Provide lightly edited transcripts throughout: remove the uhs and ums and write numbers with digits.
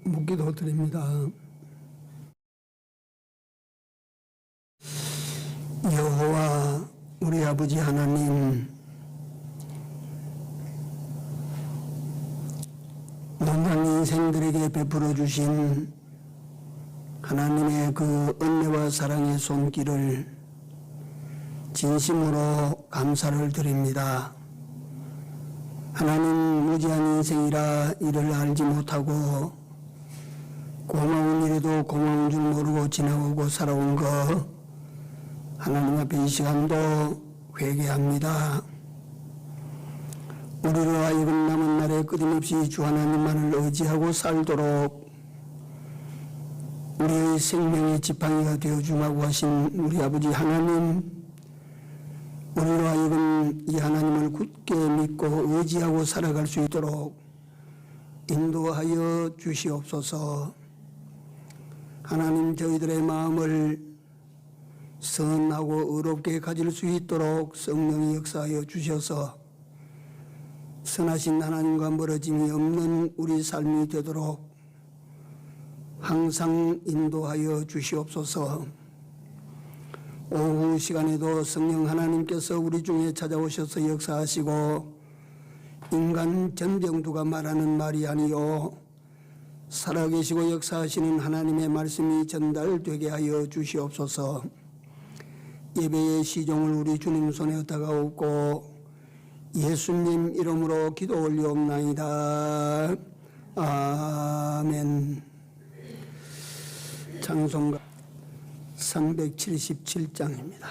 묻기도 드립니다. 여호와 우리 아버지 하나님, 논란 인생들에게 베풀어 주신 하나님의 그 은혜와 사랑의 손길을 진심으로 감사를 드립니다. 하나님, 무지한 인생이라 이를 알지 못하고 고마운 일에도 고마운 줄 모르고 지나오고 살아온 것, 하나님 앞에 이 시간도 회개합니다. 우리로 하여금 남은 날에 끊임없이 주 하나님만을 의지하고 살도록 우리의 생명의 지팡이가 되어주마고 하신 우리 아버지 하나님, 우리로 하여금 이 하나님을 굳게 믿고 의지하고 살아갈 수 있도록 인도하여 주시옵소서. 하나님, 저희들의 마음을 선하고 의롭게 가질 수 있도록 성령이 역사하여 주셔서 선하신 하나님과 멀어짐이 없는 우리 삶이 되도록 항상 인도하여 주시옵소서. 오후 시간에도 성령 하나님께서 우리 중에 찾아오셔서 역사하시고 인간 전병두가 말하는 말이 아니요 살아계시고 역사하시는 하나님의 말씀이 전달되게 하여 주시옵소서. 예배의 시종을 우리 주님 손에 얻다가옵고 예수님 이름으로 기도 올리옵나이다. 아멘. 찬송가 377장입니다.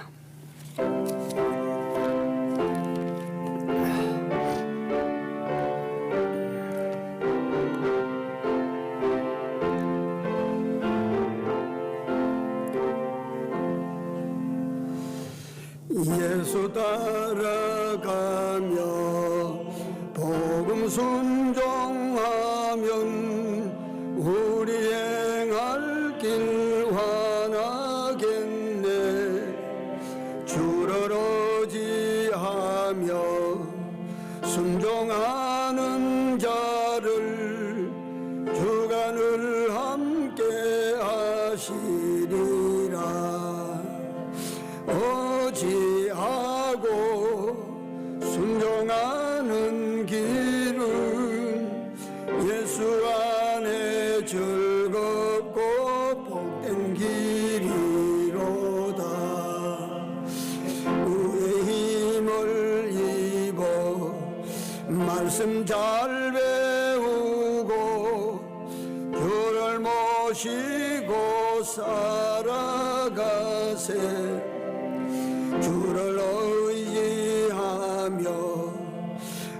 예수 따라가며 복음 순종하면 우리 행할 길 환하겠네. 주를 의지하며 순종하는 자를 주가 늘 함께 하시리라. 의지하고 순종하는 길은 예수 안에 즐겁고 복된 길이로다. 의의 힘을 입어 말씀 잘 배우고 주를 모시고 살아가세. 주를 의지하며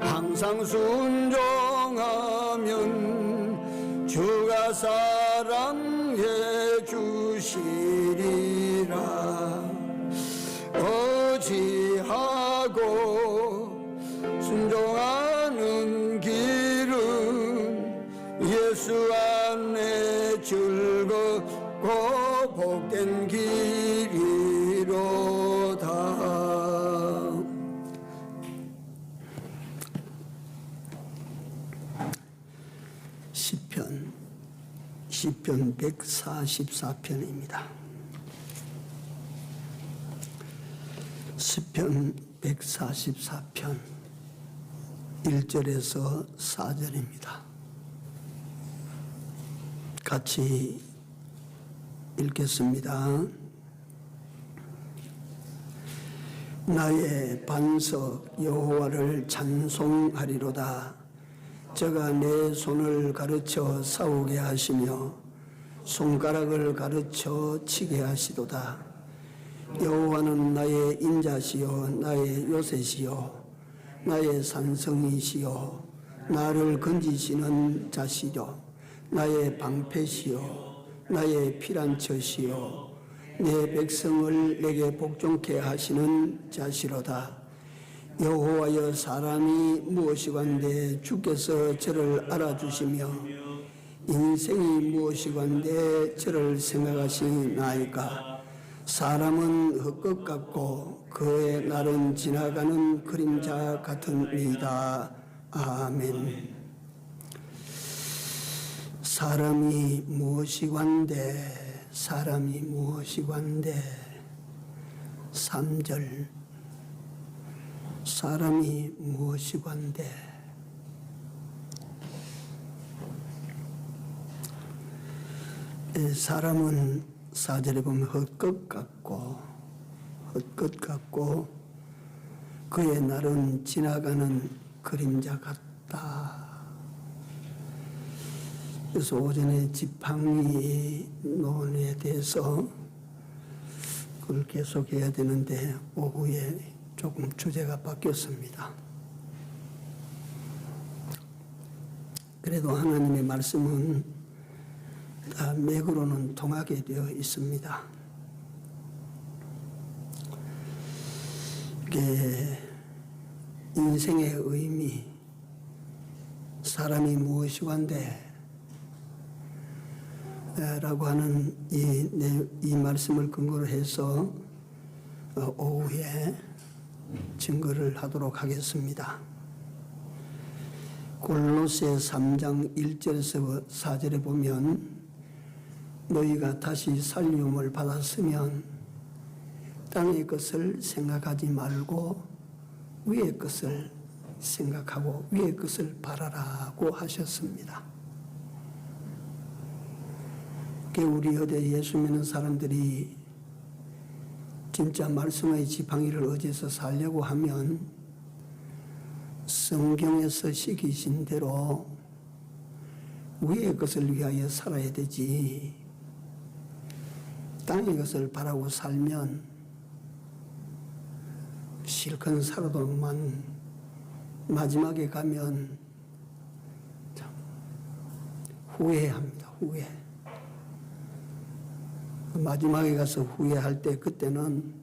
항상 순종하면 주가 사랑해 주시리라. 의지하고 순종하는 길은 예수 안에 즐겁고 복된 길이로다. 시편 144편입니다. 시편 144편 1절에서 4절입니다. 같이 읽겠습니다. 나의 반석 여호와를 찬송하리로다. 저가 내 손을 가르쳐 싸우게 하시며 손가락을 가르쳐 치게 하시도다. 여호와는 나의 인자시요 나의 요새시요 나의 산성이시요 나를 건지시는 자시요 나의 방패시요 나의 피난처시요 내 백성을 내게 복종케 하시는 자시로다. 여호와여, 사람이 무엇이건대 주께서 저를 알아주시며 인생이 무엇이건대 저를 생각하시나이까. 사람은 헛것 같고 그의 날은 지나가는 그림자 같으니이다. 아멘. 사람이 무엇이관데 3절 사람이 무엇이관데 사람은 4절에 보면 헛것 같고 그의 날은 지나가는 그림자 같다. 그래서 오전에 지팡이 논에 대해서 그걸 계속해야 되는데 오후에 조금 주제가 바뀌었습니다. 그래도 하나님의 말씀은 다 맥으로는 통하게 되어 있습니다. 이게 인생의 의미, 사람이 무엇이관데 라고 하는 이 말씀을 근거로 해서 오후에 증거를 하도록 하겠습니다. 골로새 3장 1절에서 4절에 보면 너희가 다시 살림을 받았으면 땅의 것을 생각하지 말고 위의 것을 생각하고 위의 것을 바라라고 하셨습니다. 우리 어제 예수 믿는 사람들이 진짜 말씀의 지팡이를 의지해서 살려고 하면 성경에서 시키신 대로 위의 것을 위하여 살아야 되지, 땅의 것을 바라고 살면 실컷 살아도만 마지막에 가면 참 후회합니다. 후회. 마지막에 가서 후회할 때 그때는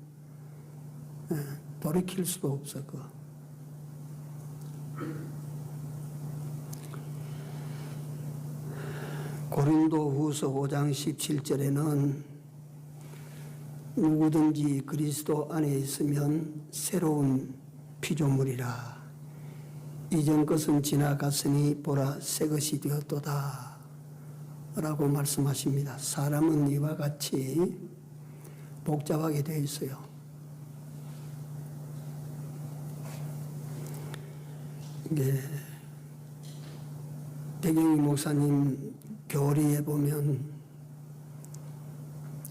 돌이킬 수도 없어. 고린도후서 5장 17절에는 누구든지 그리스도 안에 있으면 새로운 피조물이라. 이전 것은 지나갔으니 보라 새 것이 되었도다 라고 말씀하십니다. 사람은 이와 같이 복잡하게 되어 있어요. 백영희 목사님 교리에 보면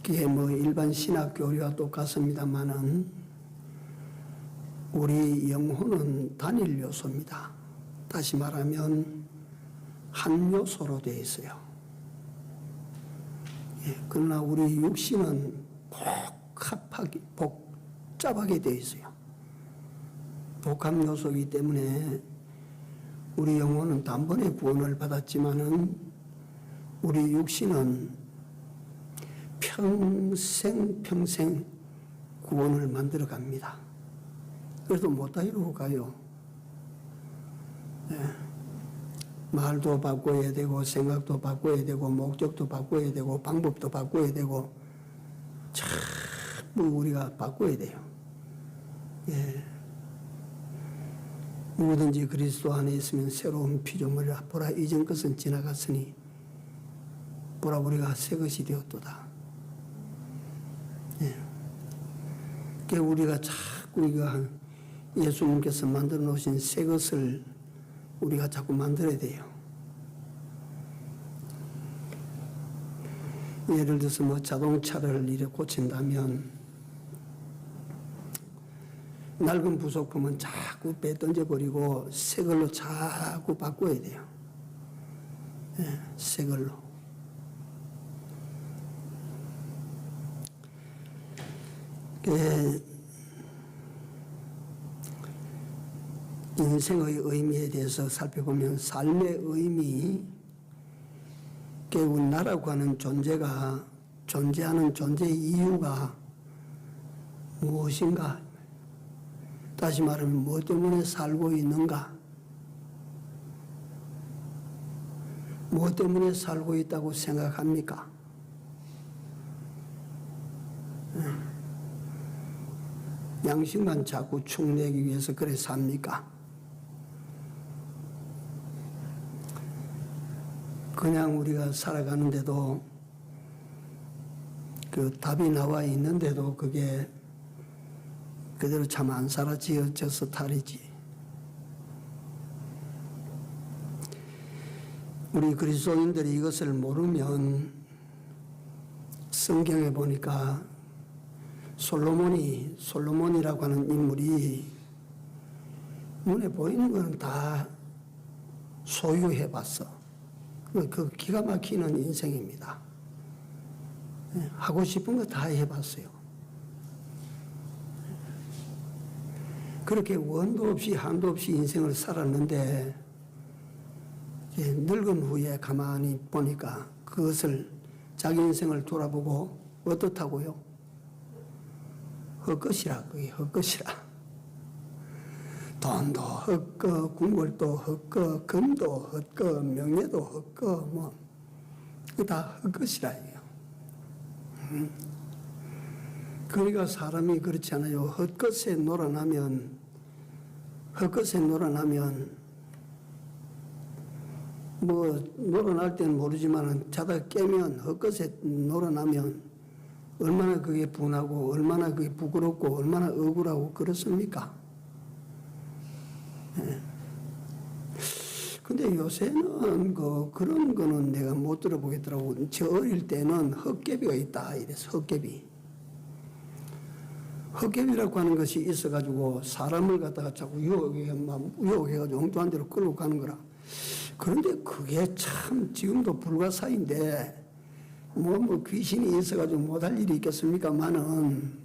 그게 일반 신학 교리와 똑같습니다만은 우리 영혼은 단일 요소입니다. 다시 말하면 한 요소로 되어 있어요. 그러나 우리 육신은 복잡하게 되어 있어요. 복합 요소이기 때문에 우리 영혼은 단번에 구원을 받았지만은 우리 육신은 평생 구원을 만들어 갑니다. 그래도 못 이루고 가요. 말도 바꿔야 되고 생각도 바꿔야 되고 목적도 바꿔야 되고 방법도 바꿔야 되고 전부 우리가 바꿔야 돼요. 누구든지 그리스도 안에 있으면 새로운 피조물이라. 보라 이전 것은 지나갔으니 보라 우리가 새 것이 되었도다. 우리가 자꾸 예수님께서 만들어 놓으신 새 것을 우리가 자꾸 만들어야 돼요. 예를 들어서 자동차를 이렇게 고친다면 낡은 부속품은 자꾸 빼던져버리고 새 걸로 자꾸 바꿔야 돼요. 새 걸로. 인생의 의미에 대해서 살펴보면 삶의 의미, 나라고 하는 존재가 존재하는 존재 이유가 무엇인가? 다시 말하면 무엇 때문에 살고 있는가? 무엇 때문에 살고 있다고 생각합니까? 양식만 자꾸 축내기 위해서 그래 삽니까? 그냥 우리가 살아가는데도 그 답이 나와 있는데도 그게 그대로 참 안 사라져서 탈이지. 우리 그리스도인들이 이것을 모르면 성경에 보니까 솔로몬이라고 하는 인물이 눈에 보이는 건 다 소유해 봤어. 그 기가 막히는 인생입니다. 하고 싶은 거 다 해봤어요. 그렇게 원도 없이 한도 없이 인생을 살았는데 늙은 후에 가만히 보니까 그것을 자기 인생을 돌아보고 어떻다고요? 헛것이라, 그게 헛것이라. 돈도 헛거, 궁궐도 헛거, 금도 헛거, 명예도 헛거, 뭐, 다 헛것이라 해요. 그러니까 사람이 그렇잖아요. 헛것에 놀아나면 뭐 놀아날 때는 모르지만 자다 깨면 헛것에 놀아나면 얼마나 그게 분하고 얼마나 그게 부끄럽고 얼마나 억울하고 그렇습니까? 근데 요새는 그런 거는 내가 못 들어보겠더라고. 저 어릴 때는 헛개비가 있다 이래서 헛개비라고 하는 것이 있어가지고 사람을 갖다가 자꾸 유혹해가지고 엉뚱한 데로 끌고 가는 거라. 그런데 그게 참 지금도 불가사의인데 뭐 귀신이 있어가지고 못할 일이 있겠습니까만은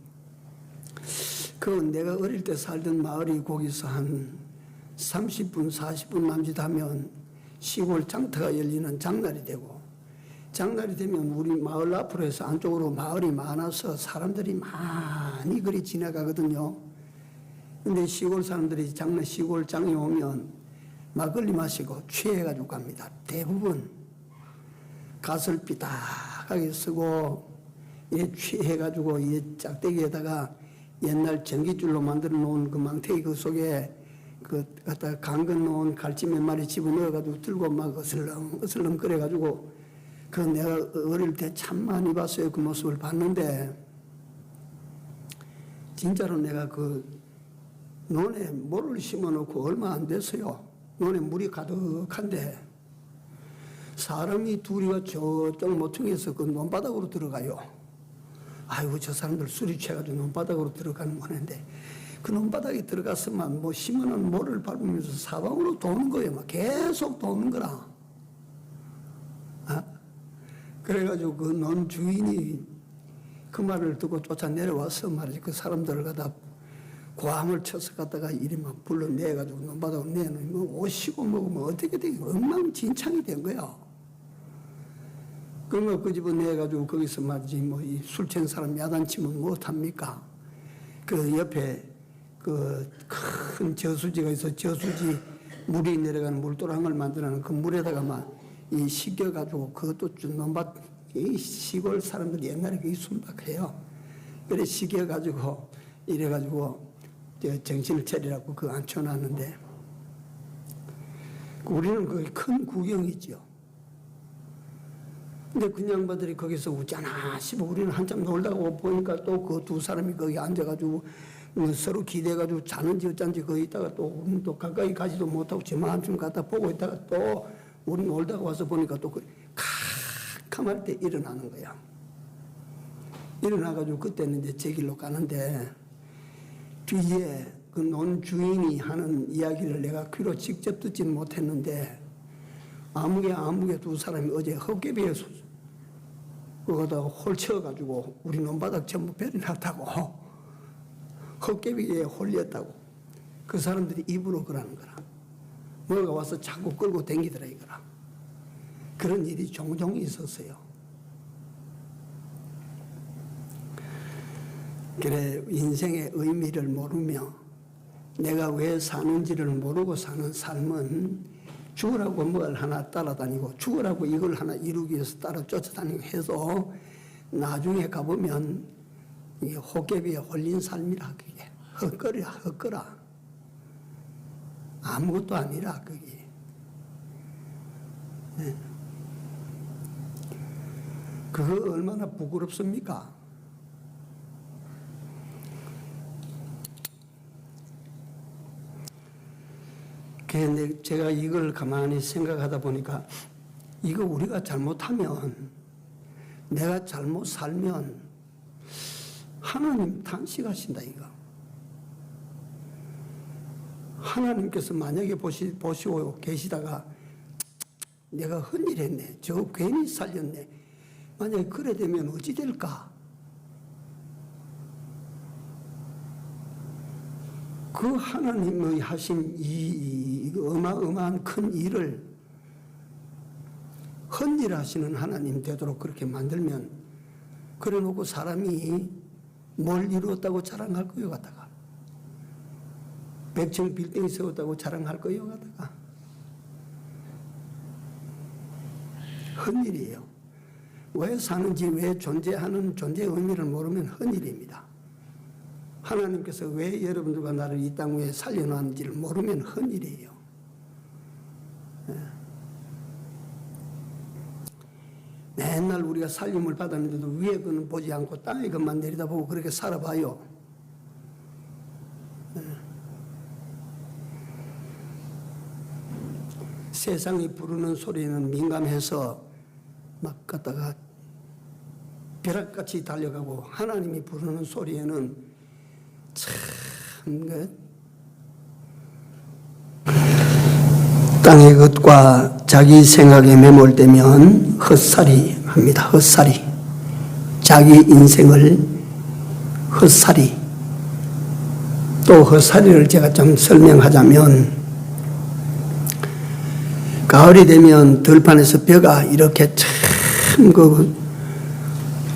그 내가 어릴 때 살던 마을이 거기서 한 30분 40분 남짓하면 시골 장터가 열리는 장날이 되고 장날이 되면 우리 마을 앞으로 해서 안쪽으로 마을이 많아서 사람들이 많이 그리 지나가거든요. 근데 시골 사람들이 시골 장에 오면 막걸리 마시고 취해가지고 갑니다. 대부분 갓을 삐딱하게 쓰고 취해가지고 이 짝대기에다가 옛날 전기줄로 만들어 놓은 그 망태기 그 속에 갖다가 강건 놓은 갈치 몇 마리 집어넣어가지고 들고 막 어슬렁 그래가지고 그 내가 어릴 때 참 많이 봤어요. 그 모습을 봤는데 진짜로 내가 그 논에 모를 심어놓고 얼마 안 됐어요. 논에 물이 가득한데 사람이 둘이가 저쪽 모퉁이에서 그 논바닥으로 들어가요. 아이고 저 사람들 술이 취해가지고 논바닥으로 들어가는 거는데 그 논바닥에 들어갔으면 뭐 심어놓은 모를 밟으면서 사방으로 도는 거예요. 막 계속 도는 거라. 그래가지고 그 논 주인이 그 말을 듣고 쫓아 내려와서 말이지 그 사람들을 갖다 고함을 쳐서 갖다가 이리 막 불러내가지고 논바닥으로 내놓으면 오시고 먹으면 어떻게 되게 엉망진창이 된 거야. 그러면 그 집을 내가지고 거기서 말이지 뭐 이 술 취한 사람 야단치면 못합니까? 그 옆에 그 큰 저수지가 있어 저수지 물이 내려가는 물도랑을 만들어놓은 그 물에다가 막 이 식혀가지고 그것도 좀 논밭 이 시골 사람들 옛날에 그게 순박해요. 그래 식혀가지고 이래가지고 정신을 차리라고 그거 앉혀놨는데 우리는 그게 큰 구경이죠. 근데 그 양반들이 거기서 웃잖아 싶어 우리는 한참 놀다가 보니까 또 그 두 사람이 거기 앉아가지고 서로 기대가지고 자는지 어쩐지 거기 있다가 또 가까이 가지도 못하고 저만 한참 갖다 보고 있다가 또 우리 놀다가 와서 보니까 또 캄캄할 때 일어나는 거야. 일어나가지고 그때는 이제 제 길로 가는데 뒤에 그 논 주인이 하는 이야기를 내가 귀로 직접 듣지는 못했는데 아무개 두 사람이 어제 헛개비에서 그거다 홀쳐가지고 우리 논바닥 전부 배를 났다고 헛개비에 홀렸다고 그 사람들이 입으로 그러는 거라. 뭐가 와서 자꾸 끌고 댕기더라 이거라. 그런 일이 종종 있었어요. 그래 인생의 의미를 모르며 내가 왜 사는지를 모르고 사는 삶은 죽으라고 뭘 하나 따라다니고 죽으라고 이걸 하나 이루기 위해서 따라 쫓아다니고 해서 나중에 가보면 이 헛개비에 홀린 삶이라 그게 헛거라 아무것도 아니라 그게 그거 얼마나 부끄럽습니까? 근데 제가 이걸 가만히 생각하다 보니까 이거 우리가 잘못하면, 내가 잘못 살면 하나님 탄식하신다 이거. 하나님께서 만약에 보시고 계시다가 내가 헛일했네, 저거 괜히 살렸네, 만약에 그래 되면 어찌 될까? 그 하나님의 하신 이 어마어마한 큰 일을 헛일 하시는 하나님 되도록 그렇게 만들면, 그래 놓고 사람이 뭘 이루었다고 자랑할 거요 가다가, 100층 빌딩 세웠다고 자랑할 거요 가다가, 헛일이에요. 왜 사는지, 왜 존재하는 존재의 의미를 모르면 헛일입니다. 하나님께서 왜 여러분들과 나를 이 땅 위에 살려놨는지를 모르면 헛일이에요. 맨날 우리가 살림을 받았는데도 위에 거는 보지 않고 땅에 것만 내려다보고 그렇게 살아봐요. 세상이 부르는 소리는 민감해서 막 갖다가 벼락같이 달려가고, 하나님이 부르는 소리에는 참 땅의 것과 자기 생각에 매몰되면 헛살이 합니다. 헛살이. 자기 인생을 헛살이. 또 헛살이를 제가 좀 설명하자면, 가을이 되면 들판에서 벼가 이렇게 참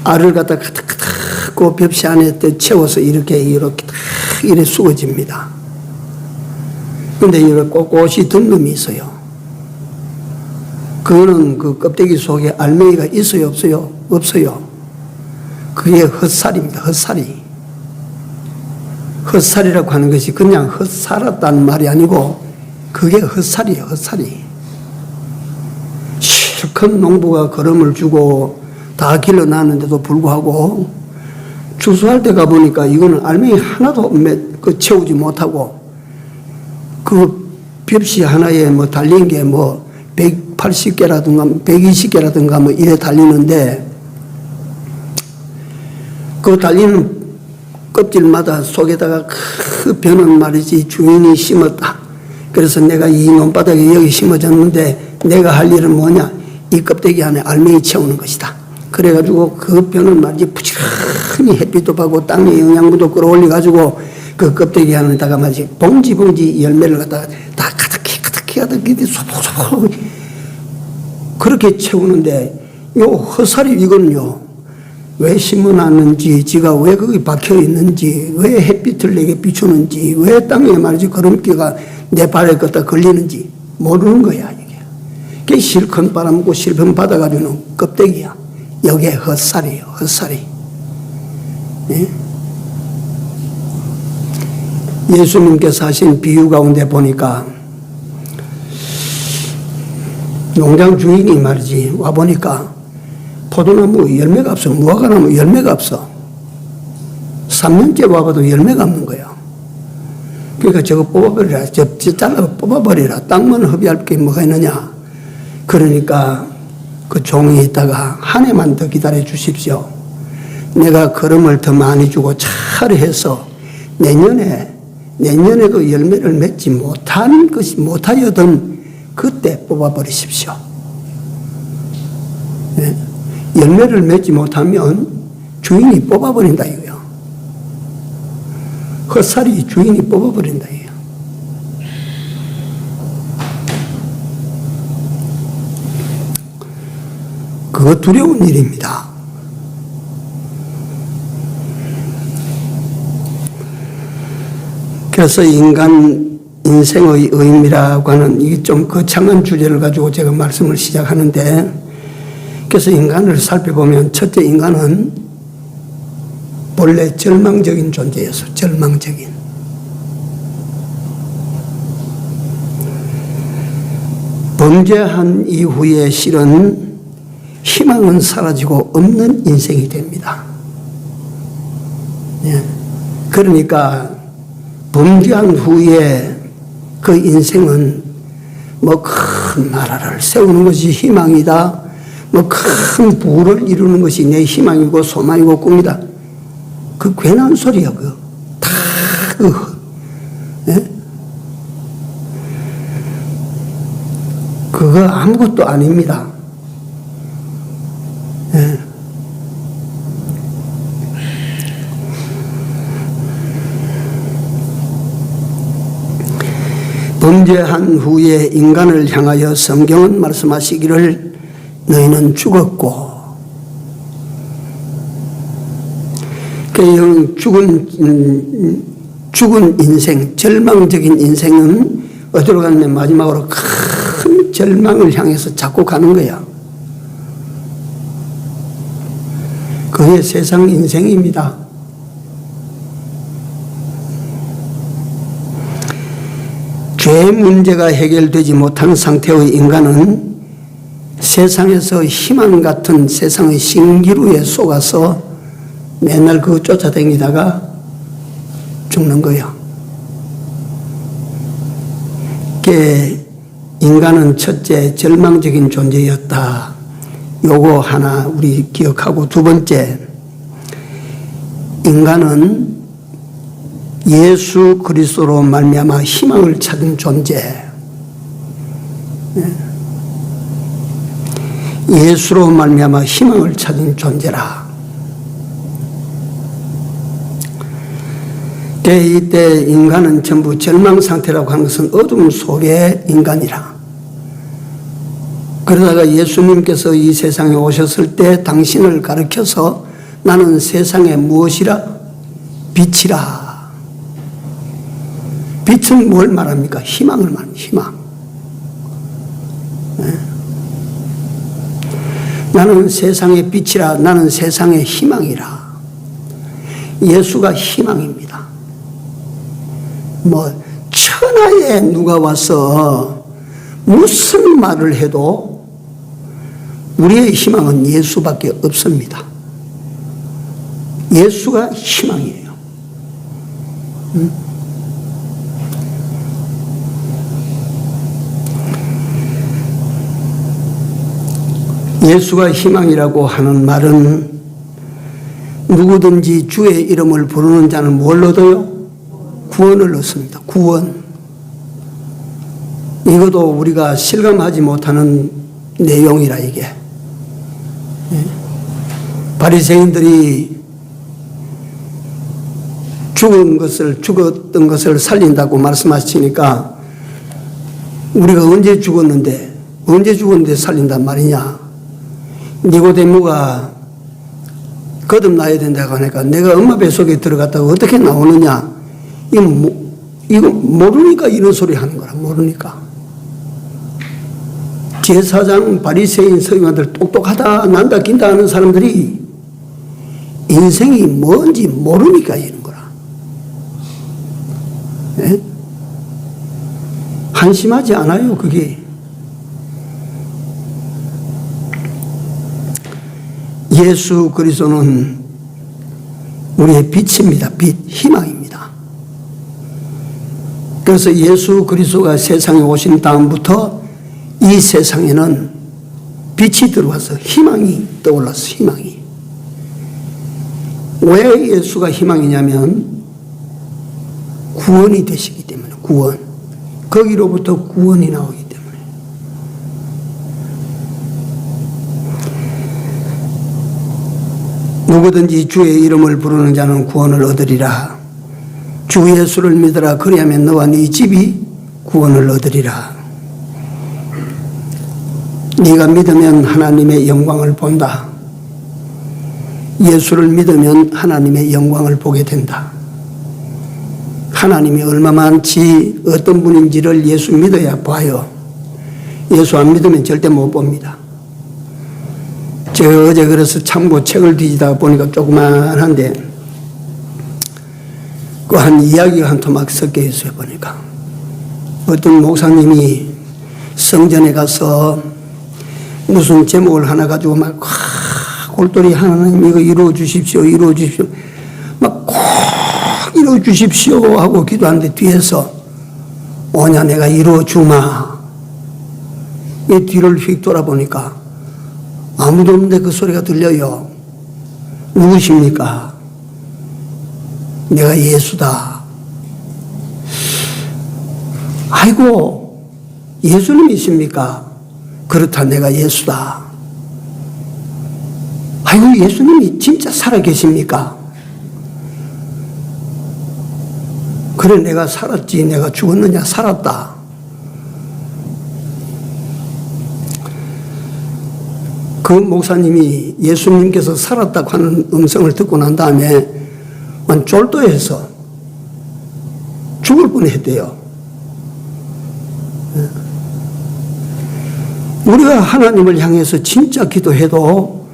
알을 갖다 가득가득 그 벽시 안에 채워서 이렇게 수거집니다. 근데 이렇게 꼿꼿이 든 놈이 있어요. 그거는 그 껍데기 속에 알맹이가 있어요, 없어요? 없어요. 그게 헛살입니다. 헛살이. 헛살이라고 하는 것이 그냥 헛살았다는 말이 아니고, 그게 헛살이에요, 헛살이. 실컷 농부가 거름을 주고 다 길러놨는데도 불구하고 추수할 때 가보니까 이거는 알맹이 하나도 채우지 못하고, 그 벽시 하나에 달린 게 180개라든가 120개라든가 이래 달리는데, 그 달리는 껍질마다 속에다가 그 벼는 말이지 주인이 심었다. 그래서 내가 이 논바닥에 여기 심어졌는데 내가 할 일은 뭐냐? 이 껍데기 안에 알맹이 채우는 것이다. 그래가지고 그 벼는 말이지 부지런히 햇빛도 받고 땅의 영양분도 끌어올려가지고 그 껍데기 안에다가 말이지 봉지 열매를 갖다가 다 가득히 소복소복 그렇게 채우는데, 요 헛살이 이거는요, 왜 심어놨는지, 지가 왜 거기 박혀있는지, 왜 햇빛을 내게 비추는지, 왜 땅에 말이지 걸음기가 내 발에 갖다 걸리는지 모르는 거야, 이게. 그게 실컷 빨아먹고 실컷 받아가지고는 껍데기야. 여기에 헛살이에요, 헛살이. 예? 예수님께서 하신 비유 가운데 보니까, 농장 주인이 말이지, 와보니까 포도나무 열매가 없어. 무화과나무 열매가 없어. 3년째 와봐도 열매가 없는 거야. 그러니까 저거 뽑아버리라. 잘라 뽑아버리라. 땅만 허비할 게 뭐가 있느냐. 그러니까 그 종이 있다가 한 해만 더 기다려 주십시오. 내가 걸음을 더 많이 주고 차례해서 내년에 그 열매를 맺지 못하여던 그때 뽑아버리십시오. 네? 열매를 맺지 못하면 주인이 뽑아버린다 이거요. 헛살이 주인이 뽑아버린다 이거요. 그거 두려운 일입니다. 그래서 인생의 의미라고 하는 이 좀 거창한 주제를 가지고 제가 말씀을 시작하는데, 그래서 인간을 살펴보면 첫째, 인간은 본래 절망적인 존재였어. 절망적인. 범죄한 이후에 실은 희망은 사라지고 없는 인생이 됩니다. 예. 그러니까 범죄한 후에 그 인생은 뭐 큰 나라를 세우는 것이 희망이다, 뭐 큰 부를 이루는 것이 내 희망이고 소망이고 꿈이다. 그 괜한 소리야, 그거. 다 예? 그거 아무것도 아닙니다. 예. 범죄한 후에 인간을 향하여 성경은 말씀하시기를 너희는 죽었고, 그 죽은 인생, 절망적인 인생은 어디로 갔냐면 마지막으로 큰 절망을 향해서 자꾸 가는 거야. 그게 세상 인생입니다. 죄 문제가 해결되지 못한 상태의 인간은 세상에서 희망 같은 세상의 신기루에 속아서 맨날 그거 쫓아다니다가 죽는 거야. 인간은 첫째 절망적인 존재였다. 요거 하나 우리 기억하고, 두 번째, 인간은 예수 그리스도로 말미암아 희망을 찾은 존재. 예수로 말미암아 희망을 찾은 존재라. 이때 인간은 전부 절망 상태라고 하는 것은 어둠 속의 인간이라. 그러다가 예수님께서 이 세상에 오셨을 때 당신을 가르쳐서 나는 세상에 무엇이라? 빛이라. 빛은 뭘 말합니까? 희망을 말합니다. 희망. 네. 나는 세상의 빛이라. 나는 세상의 희망이라. 예수가 희망입니다. 뭐 천하에 누가 와서 무슨 말을 해도 우리의 희망은 예수밖에 없습니다. 예수가 희망이에요. 예수가 희망이라고 하는 말은 누구든지 주의 이름을 부르는 자는 뭘 얻어요? 구원을 얻습니다. 구원. 이것도 우리가 실감하지 못하는 내용이라, 이게. 바리새인들이 죽었던 것을 살린다고 말씀하시니까 우리가 언제 죽었는데 살린단 말이냐. 니고데모가 거듭나야 된다고 하니까 내가 엄마 뱃속에 들어갔다가 어떻게 나오느냐. 이거 모르니까 이런 소리 하는 거라. 모르니까. 제사장, 바리새인, 서기관들 똑똑하다, 난다, 긴다 하는 사람들이 인생이 뭔지 모르니까 이런 거라. 네? 한심하지 않아요, 그게. 예수 그리스도는 우리의 빛입니다. 빛, 희망입니다. 그래서 예수 그리스도가 세상에 오신 다음부터 이 세상에는 빛이 들어와서 희망이 떠올랐어. 희망이. 왜 예수가 희망이냐면 구원이 되시기 때문에. 구원. 거기로부터 구원이 나오기 때문에. 누구든지 주의 이름을 부르는 자는 구원을 얻으리라. 주 예수를 믿으라. 그리하면 너와 네 집이 구원을 얻으리라. 네가 믿으면 하나님의 영광을 본다. 예수를 믿으면 하나님의 영광을 보게 된다. 하나님이 얼마만치 어떤 분인지를 예수 믿어야 봐요. 예수 안 믿으면 절대 못 봅니다. 제가 어제 그래서 참고 책을 뒤지다 보니까 조그만한데 그 한 이야기가 한 토막 섞여 있어요. 보니까 어떤 목사님이 성전에 가서 무슨 제목을 하나 가지고 막 골똘히 하나님 이거 이루어 주십시오, 이루어 주십시오. 막 꼭 이루어 주십시오 하고 기도하는데 뒤에서 오냐 내가 이루어 주마. 이 뒤를 휙 돌아보니까 아무도 없는데 그 소리가 들려요. 누구십니까? 내가 예수다. 아이고, 예수님이십니까? 그렇다, 내가 예수다. 아이고, 예수님이 진짜 살아계십니까? 그래, 내가 살았지. 내가 죽었느냐? 살았다. 그 목사님이 예수님께서 살았다고 하는 음성을 듣고 난 다음에 쫄도해서 죽을 뻔했대요. 우리가 하나님을 향해서 진짜 기도해도,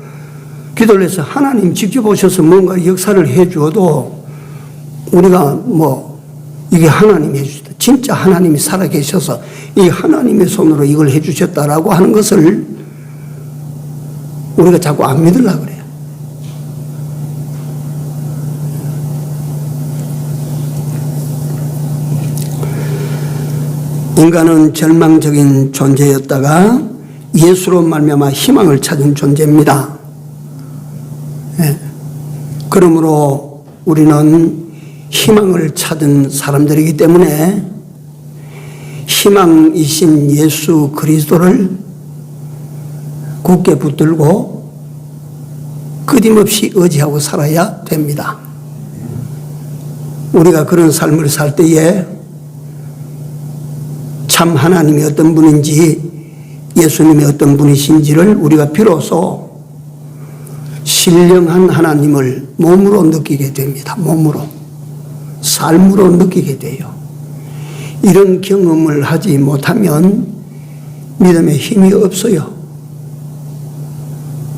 기도를 해서 하나님 직접 오셔서 뭔가 역사를 해주어도 우리가 이게 하나님이 해주셨다, 진짜 하나님이 살아계셔서 이 하나님의 손으로 이걸 해주셨다라고 하는 것을 우리가 자꾸 안 믿으려고 그래요. 인간은 절망적인 존재였다가 예수로 말미암아 희망을 찾은 존재입니다. 예. 그러므로 우리는 희망을 찾은 사람들이기 때문에 희망이신 예수 그리스도를 굳게 붙들고 끊임없이 의지하고 살아야 됩니다. 우리가 그런 삶을 살 때에 참 하나님이 어떤 분인지, 예수님이 어떤 분이신지를 우리가 비로소 신령한 하나님을 몸으로 느끼게 됩니다. 몸으로, 삶으로 느끼게 돼요. 이런 경험을 하지 못하면 믿음에 힘이 없어요.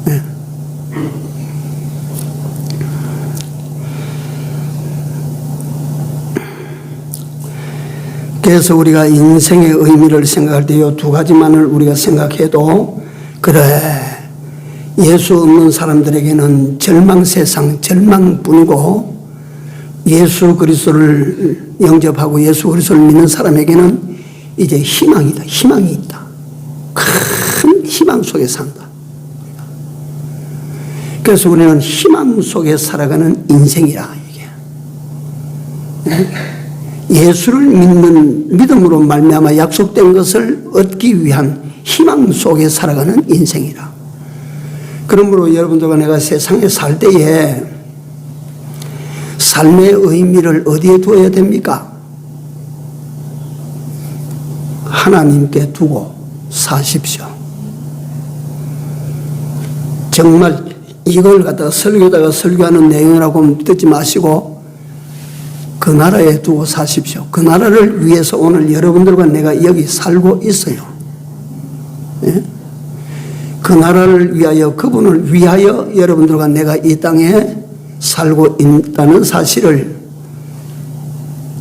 네. 그래서 우리가 인생의 의미를 생각할 때 이 두 가지만을 우리가 생각해도, 그래, 예수 없는 사람들에게는 절망 세상, 절망뿐이고, 예수 그리스도를 영접하고 예수 그리스도를 믿는 사람에게는 이제 희망이다, 희망이 있다. 큰 희망 속에 산다. 그래서 우리는 희망 속에 살아가는 인생이라, 이게. 예수를 믿는 믿음으로 말미암아 약속된 것을 얻기 위한 희망 속에 살아가는 인생이라. 그러므로 여러분들과 내가 세상에 살 때에 삶의 의미를 어디에 두어야 됩니까? 하나님께 두고 사십시오. 정말 이걸 갖다가 설교다가 설교하는 내용이라고 듣지 마시고 그 나라에 두고 사십시오. 그 나라를 위해서 오늘 여러분들과 내가 여기 살고 있어요. 예? 그 나라를 위하여, 그분을 위하여 여러분들과 내가 이 땅에 살고 있다는 사실을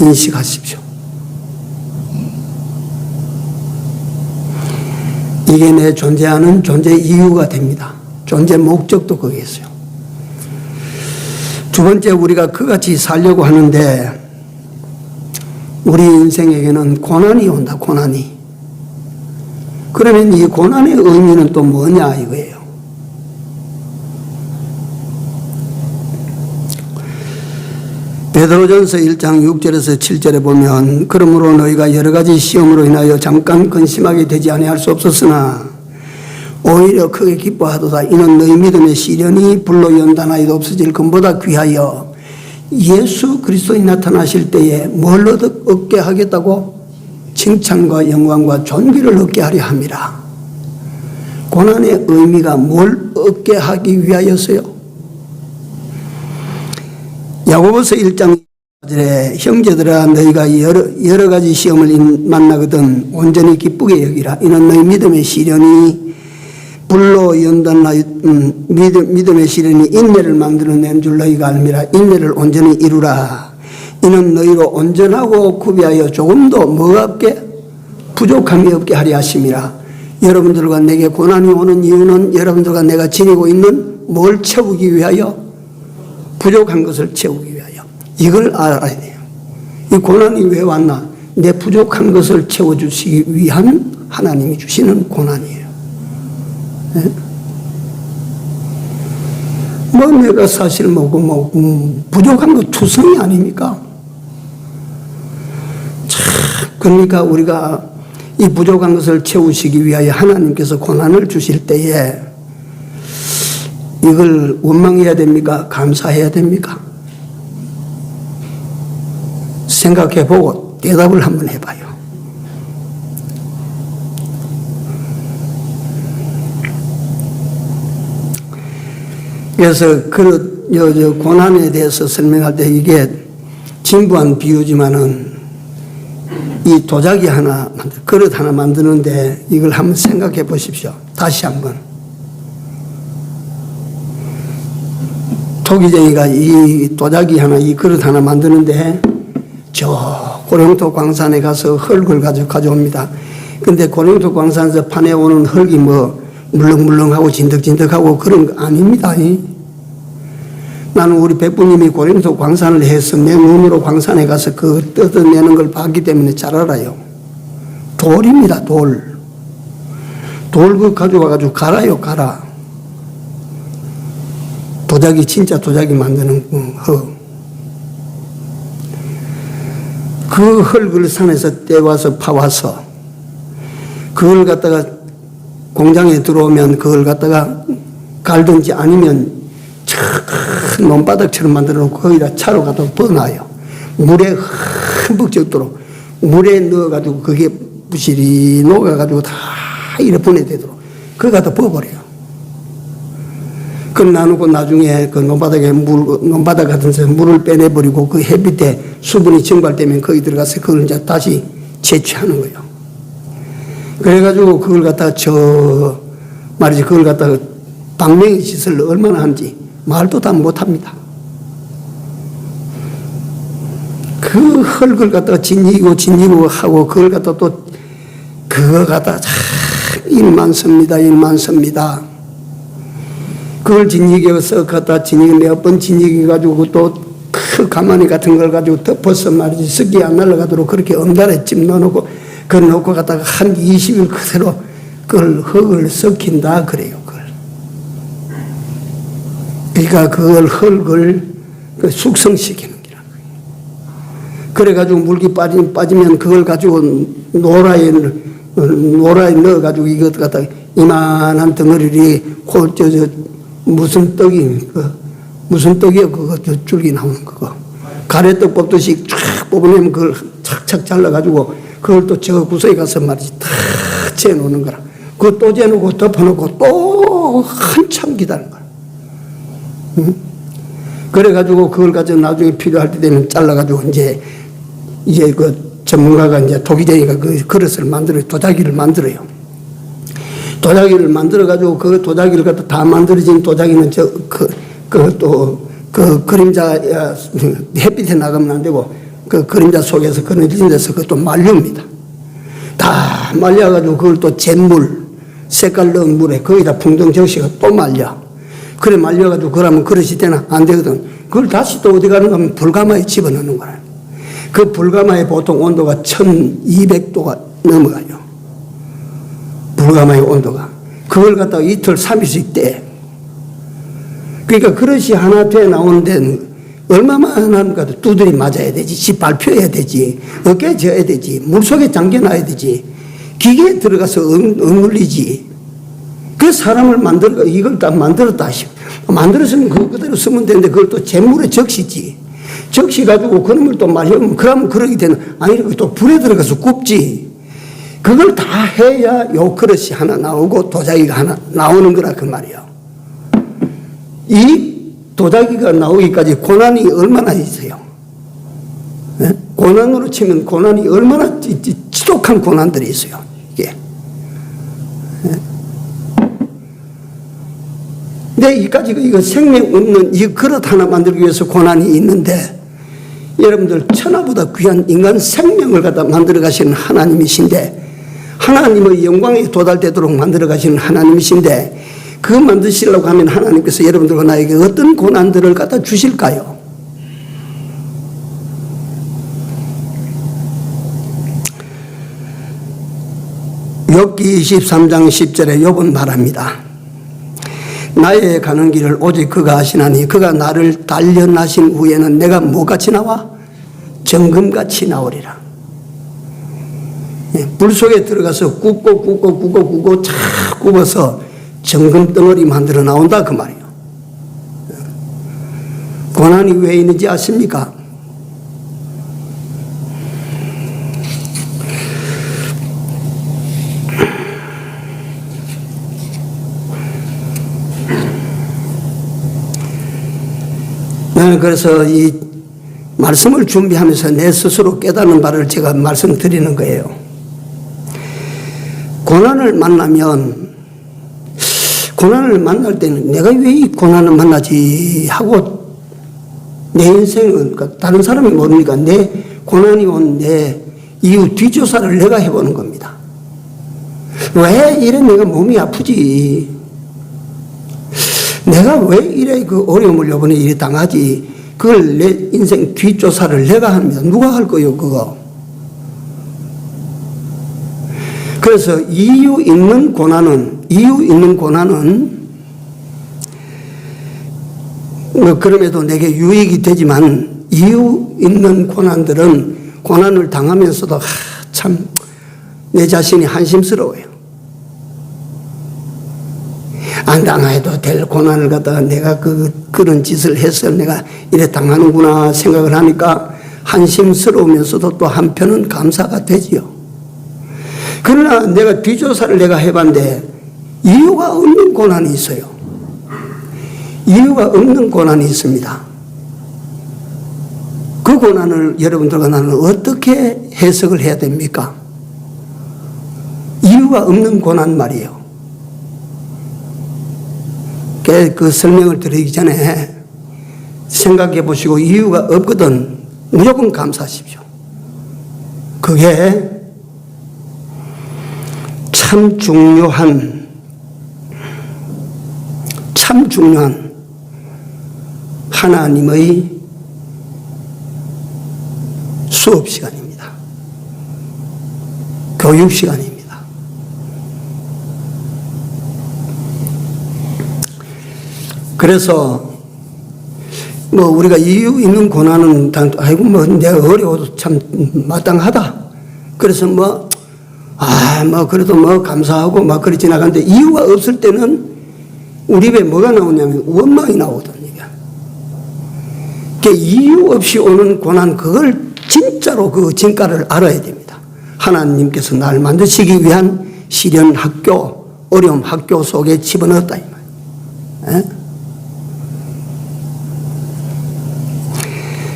인식하십시오. 이게 내 존재하는 존재 이유가 됩니다. 존재 목적도 거기에 있어요. 두 번째, 우리가 그같이 살려고 하는데 우리 인생에게는 고난이 온다, 고난이. 그러면 이 고난의 의미는 또 뭐냐 이거예요. 베드로전서 1장 6절에서 7절에 보면, 그러므로 너희가 여러 가지 시험으로 인하여 잠깐 근심하게 되지 아니할 수 없었으나 오히려 크게 기뻐하도다. 이는 너희 믿음의 시련이 불로 연단하여도 없어질 것보다 귀하여 예수 그리스도에 나타나실 때에 뭘 얻게 하겠다고? 칭찬과 영광과 존귀를 얻게 하려 함이라. 고난의 의미가 뭘 얻게 하기 위하여서요? 야고보서 1장 4절에 형제들아 너희가 여러 가지 시험을 만나거든 온전히 기쁘게 여기라. 이는 너희 믿음의 시련이 불로 연단하여 믿음의 시련이 인내를 만들어낸 줄 너희가 알미라. 인내를 온전히 이루라. 이는 너희로 온전하고 구비하여 조금도 뭐가 없게 부족함이 없게 하려 하심이라. 여러분들과 내게 고난이 오는 이유는 여러분들과 내가 지니고 있는 뭘 채우기 위하여? 부족한 것을 채우기 위하여. 이걸 알아야 돼요. 이 고난이 왜 왔나? 내 부족한 것을 채워주시기 위한 하나님이 주시는 고난이에요. 네? 뭐 내가 사실 부족한 거 투성이 아닙니까? 그러니까 우리가 이 부족한 것을 채우시기 위하여 하나님께서 고난을 주실 때에 이걸 원망해야 됩니까? 감사해야 됩니까? 생각해보고 대답을 한번 해봐요. 그래서 고난에 대해서 설명할 때 이게 진부한 비유지만은 이 도자기 하나, 그릇 하나 만드는데 이걸 한번 생각해 보십시오. 다시 한번. 토기쟁이가 이 도자기 하나, 이 그릇 하나 만드는데 저 고령토 광산에 가서 흙을 가져옵니다. 근데 고령토 광산에서 파내오는 흙이 물렁물렁하고 진득진득하고 그런 거 아닙니다. 나는 우리 백부님이 고령토 광산을 해서 내 눈으로 광산에 가서 그 뜯어내는 걸 봤기 때문에 잘 알아요. 돌입니다, 돌. 돌 그 가져와가지고 갈아요, 갈아. 도자기, 진짜 도자기 만드는 흙. 그 흙을 산에서 떼와서 파와서 그걸 갖다가 공장에 들어오면 그걸 갖다가 갈든지 아니면 큰 논바닥처럼 만들어 놓고 거기다 차로 갖다 버놔요. 물에 흠뻑 젖도록 물에 넣어가지고 그게 부실이 녹아가지고 다 이래 분해되도록 그걸 갖다 버버려요. 그럼 나누고 나중에 그 논바닥 같은 데서 물을 빼내버리고 그 햇빛에 수분이 증발되면 거기 들어가서 그걸 이제 다시 채취하는 거예요. 그래가지고 그걸 갖다가 그걸 갖다가 방맹이 짓을 얼마나 한지 말도 다 못합니다. 그 흙을 갖다가 짓이고 하고 그걸 갖다가 또 그거 갖다가 일 많습니다. 그걸 진이겨서 갖다 몇 번 진이겨가지고 또 그 가마니 같은 걸 가지고 덮어서 말이지 습기 안 날아가도록 그렇게 엄달에 찜 넣어놓고 그걸 넣고 갖다가 한 20일 그대로 그걸 흙을 썩힌다 그래요. 그러니까 그걸 흙을 숙성시키는 거라는 거예요. 그래가지고 물기 빠지면 그걸 가지고 노라에 넣어가지고 이것 갖다 이만한 덩어리를 무슨 떡이요? 그거 줄기 나오는 그거. 가래떡 뽑듯이 쫙 뽑아내면 그걸 착착 잘라가지고 그걸 또 저 구석에 가서 말이지 다 재놓는 거라. 그거 또 재놓고 덮어놓고 또 한참 기다리는 거야. 응? 그래가지고 그걸 가지고 나중에 필요할 때 되면 잘라가지고 이제 그 전문가가 이제 도기쟁이가 그 그릇을 만들어요. 도자기를 만들어요. 도자기를 만들어가지고 그 도자기를 갖다 다 만들어진 도자기는 그 그림자 햇빛에 나가면 안 되고 그 그림자 속에서 그늘진 데서 그것도 말립니다. 다 말려가지고 그걸 또 잿물 색깔 넣은 물에 거기다 풍덩 적시가 또 말려. 그래 말려가지고 그러면 그릇이 되나? 안 되거든. 그걸 다시 또 어디 가는가 하면 불가마에 집어넣는 거야. 그 불가마의 보통 온도가 1200도가 넘어가요. 불가마의 온도가. 그걸 갖다가 이틀 3일씩 떼. 그러니까 그릇이 하나 돼 나오는 데는 얼마만 하는가도 두드리 맞아야 되지. 집 밟혀야 되지. 어깨에 져야 되지. 물속에 잠겨놔야 되지. 기계에 들어가서 억눌리지. 그 사람을 이걸 다 만들었다. 만들었으면 그대로 쓰면 되는데 그걸 또 잿물에 적시지. 적시가지고 그놈을 또 말려면 그러면 그러게 되는, 아니, 또 불에 들어가서 굽지. 그걸 다 해야 요 그릇이 하나 나오고 도자기가 하나 나오는 거라 그 말이야. 이 도자기가 나오기까지 고난이 얼마나 있어요. 네? 고난으로 치면 고난이 얼마나 지독한 고난들이 있어요. 이게. 네? 근데 이거 생명 없는 이 그릇 하나 만들기 위해서 고난이 있는데, 여러분들 천하보다 귀한 인간 생명을 갖다 만들어 가시는 하나님이신데, 하나님의 영광에 도달되도록 만들어 가시는 하나님이신데, 그거 만드시려고 하면 하나님께서 여러분들과 나에게 어떤 고난들을 갖다 주실까요? 욥기 23장 10절에 욥은 말합니다. 나의 가는 길을 오직 그가 아시나니 그가 나를 단련하신 후에는 내가 뭐같이 나와? 정금같이 나오리라. 불 속에 들어가서 굽고 착 굽어서 정금 덩어리 만들어 나온다 그 말이에요. 고난이 왜 있는지 아십니까? 나는 그래서 이 말씀을 준비하면서 내 스스로 깨닫는 바를 제가 말씀드리는 거예요. 고난을 만날 때는 내가 왜 이 고난을 만나지 하고 내 인생은 다른 사람이 모르니까 내 고난이 온 내 이유 뒷조사를 내가 해보는 겁니다. 왜 이래 내가 몸이 아프지? 내가 왜 이래 그 어려움을 요번에 이래 당하지? 그걸 내 인생 뒷조사를 내가 합니다. 누가 할 거요, 그거? 그래서 이유 있는 고난은 그럼에도 내게 유익이 되지만, 이유 있는 고난들은 고난을 당하면서도 참 내 자신이 한심스러워요. 안 당해도 될 고난을 갖다가 내가 그런 짓을 해서 내가 이래 당하는구나 생각을 하니까 한심스러우면서도 또 한편은 감사가 되지요. 그러나 내가 뒤조사를 내가 해봤는데 이유가 없는 고난이 있어요. 이유가 없는 고난이 있습니다. 그 고난을 여러분들과 나는 어떻게 해석을 해야 됩니까? 이유가 없는 고난 말이에요. 그 설명을 드리기 전에 생각해 보시고, 이유가 없거든 무조건 감사하십시오. 그게 참 중요한 하나님의 수업 시간입니다. 교육 시간입니다. 그래서 우리가 이유 있는 고난은 아이고 내가 어려워도 참 마땅하다. 그래서 그래도 감사하고 그렇게 지나가는데, 이유가 없을 때는 우리 입에 뭐가 나오냐면 원망이 나오거든요. 그러니까 이유 없이 오는 고난, 그걸 진짜로 그 진가를 알아야 됩니다. 하나님께서 날 만드시기 위한 시련 학교, 어려움 학교 속에 집어넣었다 이 말이에요.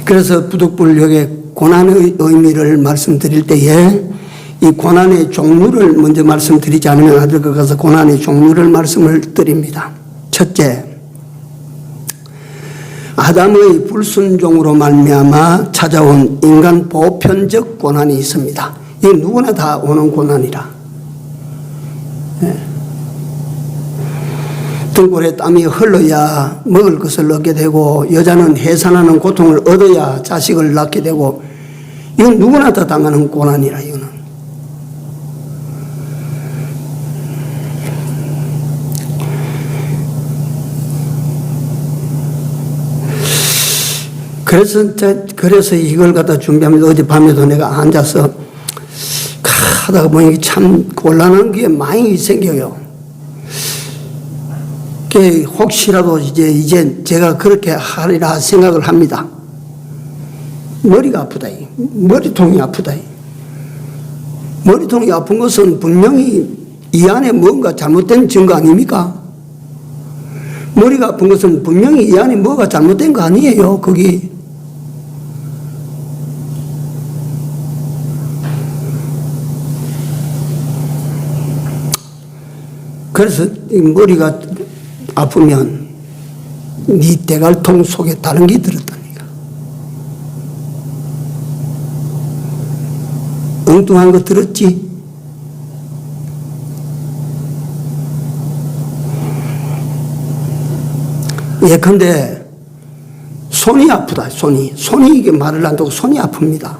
그래서 부득불력의 고난의 의미를 말씀드릴 때에 이 고난의 종류를 먼저 말씀드리지 않으면 안 될 것 같아서 고난의 종류를 말씀을 드립니다. 첫째, 아담의 불순종으로 말미암아 찾아온 인간 보편적 고난이 있습니다. 이게 누구나 다 오는 고난이라. 등골에 땀이 흘러야 먹을 것을 얻게 되고, 여자는 해산하는 고통을 얻어야 자식을 낳게 되고, 이건 누구나 다 당하는 고난이라. 이거는 그래서 이걸 갖다 준비하면서 어젯밤에도 내가 앉아서 하다가 보니 참 곤란한 게 많이 생겨요. 혹시라도 이제 제가 그렇게 하리라 생각을 합니다. 머리가 아프다. 머리통이 아프다. 머리통이 아픈 것은 분명히 이 안에 뭔가 잘못된 증거 아닙니까? 머리가 아픈 것은 분명히 이 안에 뭐가 잘못된 거 아니에요, 거기. 그래서 머리가 아프면 네 대갈통 속에 다른 게 들었다니까. 엉뚱한 거 들었지? 예컨대 손이 아프다. 손이 이게 말을 안 듣고 손이 아픕니다.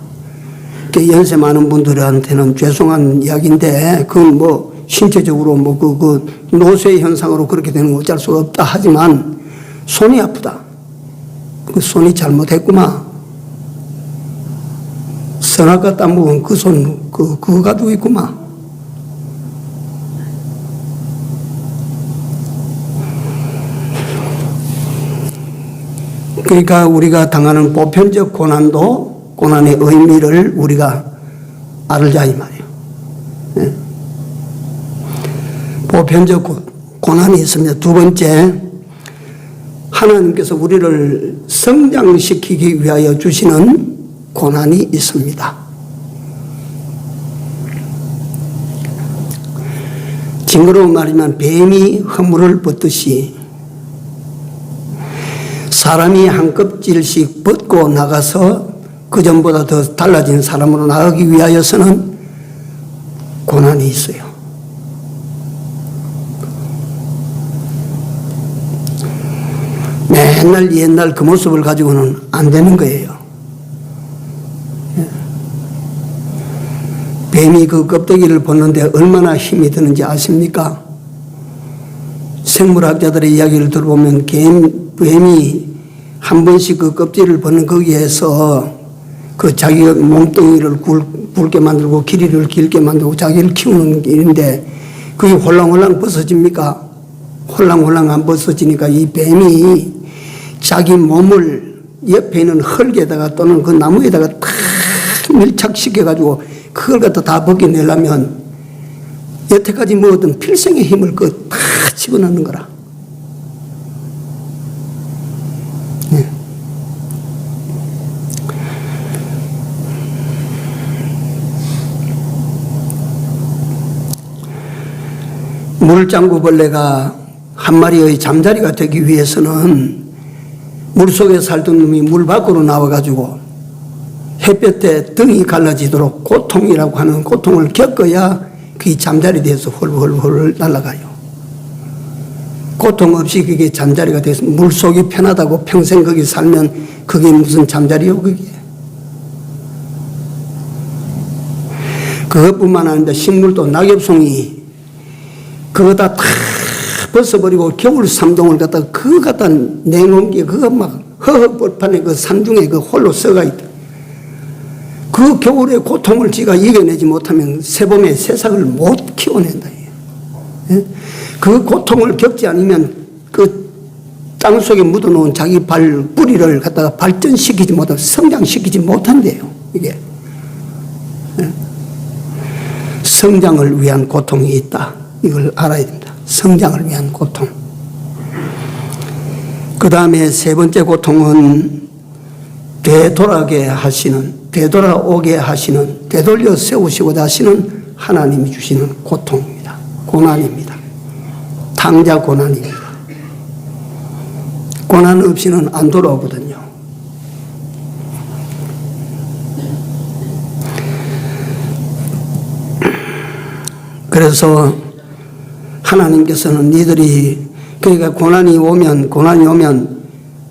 연세 많은 분들한테는 죄송한 이야기인데 그건 뭐 신체적으로 뭐 그 노쇠 현상으로 그렇게 되는 거 어쩔 수가 없다 하지만 손이 아프다. 그 손이 잘못했구만. 선악과 따먹은 그 손, 그거 가지고 있구만. 그러니까 우리가 당하는 보편적 고난도 고난의 의미를 우리가 알자 이 말이에요. 네? 보편적 고난이 있습니다. 두 번째, 하나님께서 우리를 성장시키기 위하여 주시는 고난이 있습니다. 징그러운 말이면 뱀이 허물을 벗듯이 사람이 한 껍질씩 벗고 나가서 그 전보다 더 달라진 사람으로 나가기 위하여서는 고난이 있어요. 맨날 옛날 그 모습을 가지고는 안 되는 거예요. 뱀이 그 껍데기를 벗는데 얼마나 힘이 드는지 아십니까? 생물학자들의 이야기를 들어보면 뱀이 한 번씩 그 껍질을 벗는 거기에서 그 자기 몸뚱이를 굵게 만들고 길이를 길게 만들고 자기를 키우는 일인데 그게 홀랑홀랑 벗어집니까? 홀랑홀랑 안 벗어지니까 이 뱀이 자기 몸을 옆에 있는 흙에다가 또는 그 나무에다가 탁 밀착시켜가지고 그걸 갖다 다 벗겨내려면 여태까지 모든 필생의 힘을 다 집어넣는 거라. 네. 물장구벌레가 한 마리의 잠자리가 되기 위해서는 물속에 살던 놈이 물 밖으로 나와가지고 햇볕에 등이 갈라지도록 고통이라고 하는 고통을 겪어야 그게 잠자리 돼서 홀홀홀 날아가요. 고통 없이 그게 잠자리가 돼서 물속이 편하다고 평생 거기 살면 그게 무슨 잠자리요 그게. 그것뿐만 아니라 식물도 낙엽송이 그거 다 벗어버리고 겨울 삼동을 갖다가 그거 갖다 내놓은 게 그거 막 허허벌판에 그 산중에 그 홀로 썩어 있다. 그 겨울의 고통을 지가 이겨내지 못하면 새봄에 새싹을 못 키워낸다. 예? 그 고통을 겪지 않으면 그 땅속에 묻어놓은 자기 뿌리를 갖다가 발전시키지 못하고 성장시키지 못한대요. 이게. 예? 성장을 위한 고통이 있다. 이걸 알아야 됩니다. 성장을 위한 고통. 그 다음에 세 번째 고통은 되돌아오게 하시는, 되돌려 세우시고자 하시는 하나님이 주시는 고통입니다. 고난입니다. 당자 고난입니다. 고난 없이는 안 돌아오거든요. 그래서 하나님께서는 그러니까 고난이 오면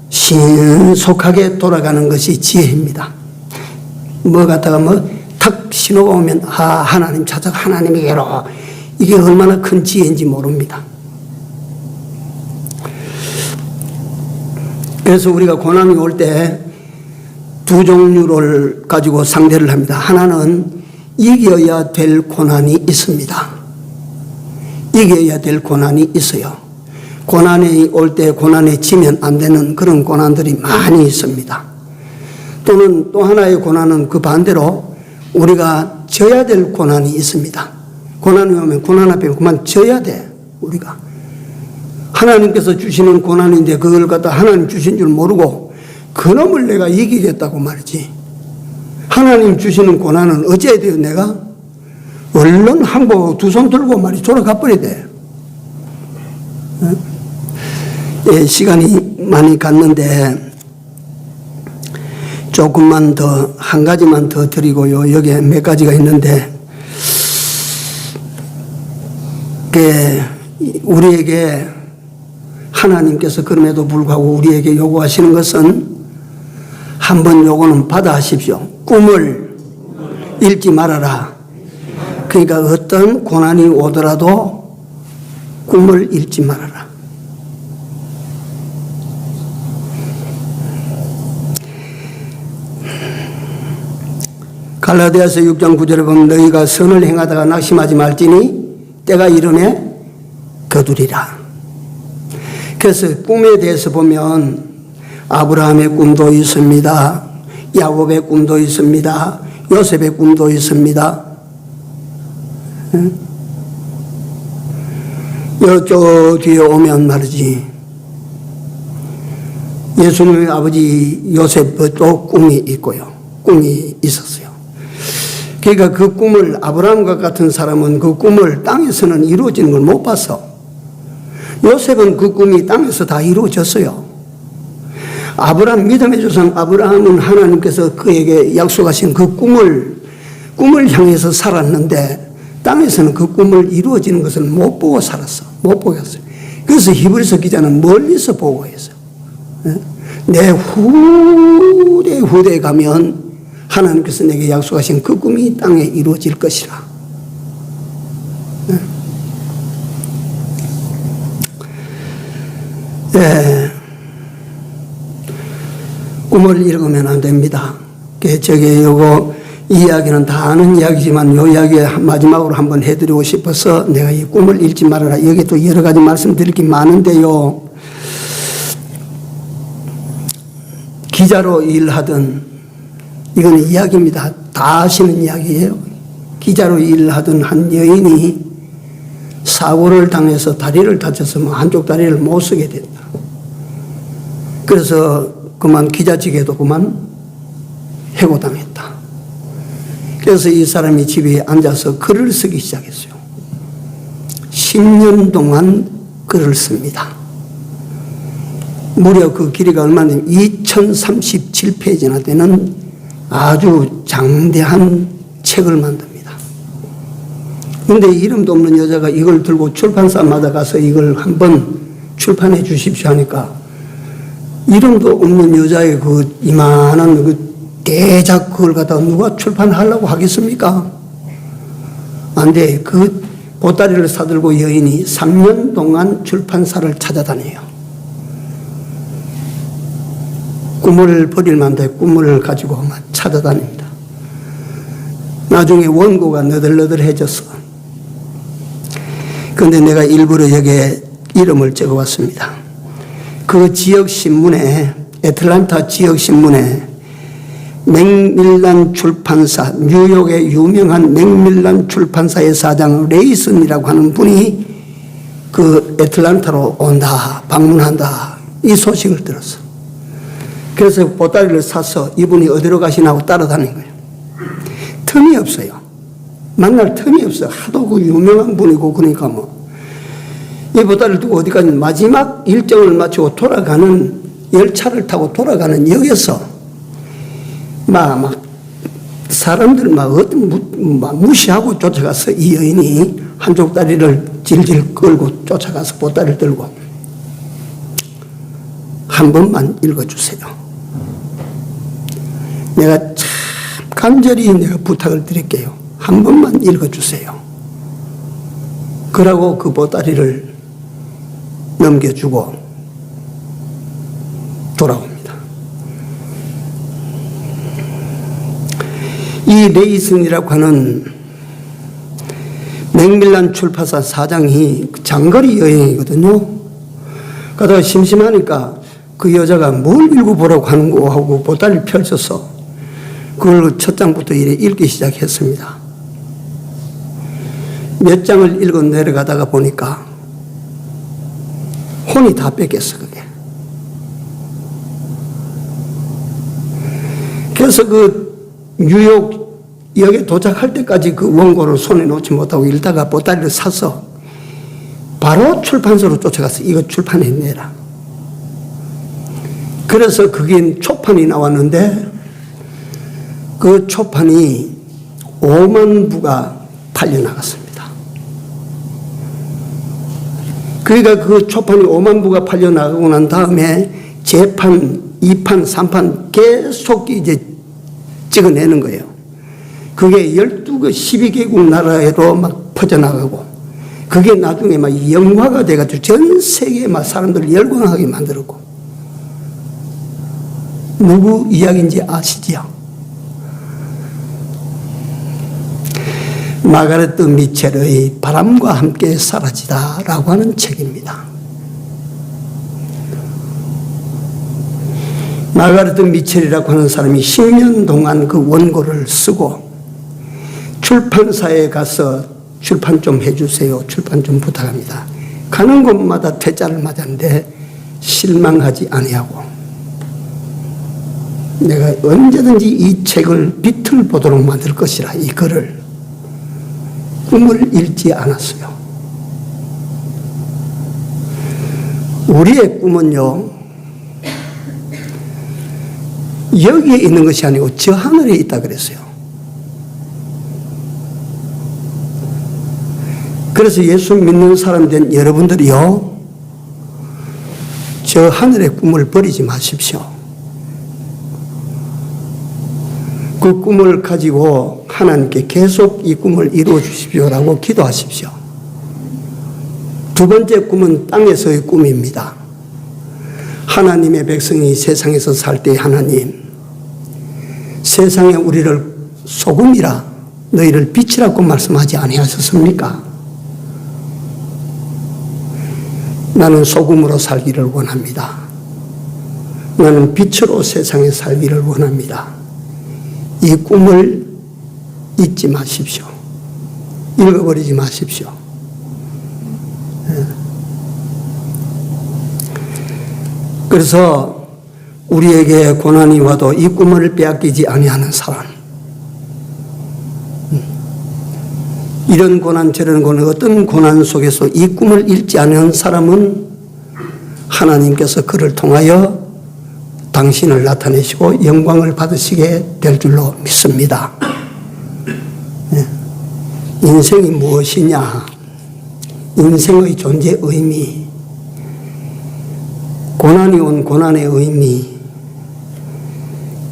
신속하게 돌아가는 것이 지혜입니다. 뭐 갖다가 탁 신호가 오면 하나님 찾아 하나님에게로 이게 얼마나 큰 지혜인지 모릅니다. 그래서 우리가 고난이 올 때 두 종류를 가지고 상대를 합니다. 하나는 이겨야 될 고난이 있습니다. 이겨야 될 고난이 있어요. 고난이 올 때 고난에 지면 안 되는 그런 고난들이 많이 있습니다. 또는 또 하나의 고난은 그 반대로 우리가 져야 될 고난이 있습니다. 고난이 오면 고난 앞에 그만 져야 돼. 우리가 하나님께서 주시는 고난인데 그걸 갖다 하나님 주신 줄 모르고 그놈을 내가 이기겠다고 말이지. 하나님 주시는 고난은 어찌해야 돼요? 내가 얼른 항복 두 손 들고 말이 돌아가 버려야 돼. 예, 시간이 많이 갔는데 조금만 더, 한 가지만 더 드리고요. 여기에 몇 가지가 있는데, 우리에게 하나님께서 그럼에도 불구하고 우리에게 요구하시는 것은 한번 요구는 받아 하십시오. 꿈을 잃지 말아라. 그러니까 어떤 고난이 오더라도 꿈을 잃지 말아라. 갈라디아서 6장 9절에 보면 너희가 선을 행하다가 낙심하지 말지니 때가 이르매 거두리라. 그래서 꿈에 대해서 보면 아브라함의 꿈도 있습니다. 야곱의 꿈도 있습니다. 요셉의 꿈도 있습니다. 저 뒤에 오면 말이지 예수님의 아버지 요셉도 꿈이 있고요. 꿈이 있었어요. 그러니까 그 꿈을 아브라함과 같은 사람은 그 꿈을 땅에서는 이루어지는 걸 못 봤어. 요셉은 그 꿈이 땅에서 다 이루어졌어요. 아브라함 믿음의 조상 아브라함은 하나님께서 그에게 약속하신 그 꿈을 향해서 살았는데 땅에서는 그 꿈을 이루어지는 것을 못 보고 살았어. 못 보겠어요. 그래서 히브리서 기자는 멀리서 보고 있어요. 내 후대에 가면 하나님께서 내게 약속하신 그 꿈이 땅에 이루어질 것이라. 꿈을 읽으면 안 됩니다. 요거 이 이야기는 다 아는 이야기지만 이 이야기 마지막으로 한번 해드리고 싶어서 내가 이 꿈을 잃지 말아라. 여기 또 여러 가지 말씀드릴 게 많은데요. 기자로 일하던, 이거는 이야기입니다. 다 아시는 이야기예요. 기자로 일하던 한 여인이 사고를 당해서 다리를 다쳐서 한쪽 다리를 못 쓰게 된다. 그래서 그만 기자직에도 그만 해고당했다. 그래서 이 사람이 집에 앉아서 글을 쓰기 시작했어요. 10년 동안 글을 씁니다. 무려 그 길이가 얼마나 되면 2037페이지나 되는 아주 장대한 책을 만듭니다. 그런데 이름도 없는 여자가 이걸 들고 출판사마다 가서 이걸 한번 출판해 주십시오 하니까 이름도 없는 여자의 그 이만한 그 대작 그걸 갖다가 누가 출판하려고 하겠습니까? 안 돼. 그 보따리를 사들고 여인이 3년 동안 출판사를 찾아다녀요. 꿈을 버릴 만도 꿈을 가지고 찾아다닙니다. 나중에 원고가 너덜너덜해졌어. 그런데 내가 일부러 여기에 이름을 적어왔습니다. 그 지역 신문에, 애틀란타 지역 신문에 맥밀란 출판사, 뉴욕의 유명한 맥밀란 출판사의 사장 레이슨이라고 하는 분이 그 애틀란타로 온다, 방문한다, 이 소식을 들었어. 그래서 보따리를 사서 이분이 어디로 가시나고 따라다닌 거예요. 틈이 없어요. 만날 틈이 없어요. 하도 그 유명한 분이고 그러니까 이 보따리를 두고 어디까지 마지막 일정을 마치고 돌아가는 열차를 타고 돌아가는 역에서 막 사람들 무시하고 쫓아가서 이 여인이 한쪽 다리를 질질 끌고 쫓아가서 보따리를 들고 한 번만 읽어주세요. 내가 참 간절히 내가 부탁을 드릴게요. 한 번만 읽어주세요. 그러고 그 보따리를 넘겨주고 돌아옵니다. 이 레이슨이라고 하는 맥밀란 출판사 사장이 장거리 여행이거든요. 그러다가 심심하니까 그 여자가 뭘 읽어보라고 하는 거 하고 보따리를 펼쳐서 그걸 첫 장부터 읽기 시작했습니다. 몇 장을 읽어 내려가다가 보니까 혼이 다 뺏겼어, 그게. 그래서 그 뉴욕 역에 도착할 때까지 그 원고를 손에 놓지 못하고 읽다가 보따리를 사서 바로 출판소로 쫓아가서 이거 출판해내라. 그래서 그게 초판이 나왔는데 그 초판이 5만 부가 팔려나갔습니다. 그러니까 그 초판이 5만 부가 팔려 나가고 난 다음에 재판, 2판, 3판 계속 이제 찍어내는 거예요. 그게 12개, 12개국 나라에로 막 퍼져나가고, 그게 나중에 막 영화가 돼가지고 전 세계에 막 사람들을 열광하게 만들었고. 누구 이야기인지 아시지요? 마가레트 미첼의 바람과 함께 사라지다 라고 하는 책입니다. 마가레트 미첼이라고 하는 사람이 10년 동안 그 원고를 쓰고 출판사에 가서 출판 좀 해주세요, 출판 좀 부탁합니다. 가는 곳마다 퇴짜를 맞았는데 실망하지 아니하고, 내가 언제든지 이 책을 빛을 보도록 만들 것이라 이 글을 꿈을 잃지 않았어요. 우리의 꿈은요, 여기에 있는 것이 아니고 저 하늘에 있다 그랬어요. 그래서 예수 믿는 사람 된 여러분들이요, 저 하늘의 꿈을 버리지 마십시오. 그 꿈을 가지고 하나님께 계속 이 꿈을 이루어 주십시오라고 기도하십시오. 두 번째 꿈은 땅에서의 꿈입니다. 하나님의 백성이 세상에서 살 때 하나님, 세상에 우리를 소금이라 너희를 빛이라고 말씀하지 아니하셨습니까? 나는 소금으로 살기를 원합니다. 나는 빛으로 세상에 살기를 원합니다. 이 꿈을 잊지 마십시오. 읽어버리지 마십시오. 그래서 우리에게 고난이 와도 이 꿈을 빼앗기지 아니하는 사람, 이런 고난 저런 고난, 어떤 고난 속에서 이 꿈을 잃지 않은 사람은 하나님께서 그를 통하여 당신을 나타내시고 영광을 받으시게 될 줄로 믿습니다. 인생이 무엇이냐? 인생의 존재 의미, 고난이 온 고난의 의미,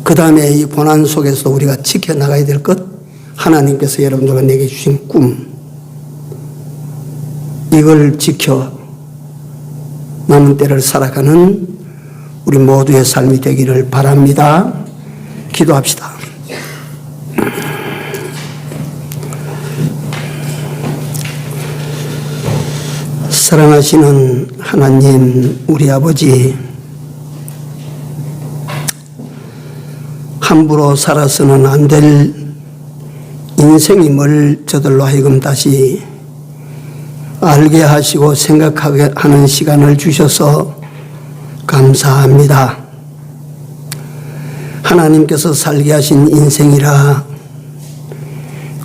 그 다음에 이 고난 속에서 우리가 지켜나가야 될 것, 하나님께서 여러분들과 내게 주신 꿈, 이걸 지켜 남은 때를 살아가는 우리 모두의 삶이 되기를 바랍니다. 기도합시다. 사랑하시는 하나님, 우리 아버지, 함부로 살아서는 안 될 인생임을 저들로 하여금 다시 알게 하시고 생각하게 하는 시간을 주셔서 감사합니다. 하나님께서 살게 하신 인생이라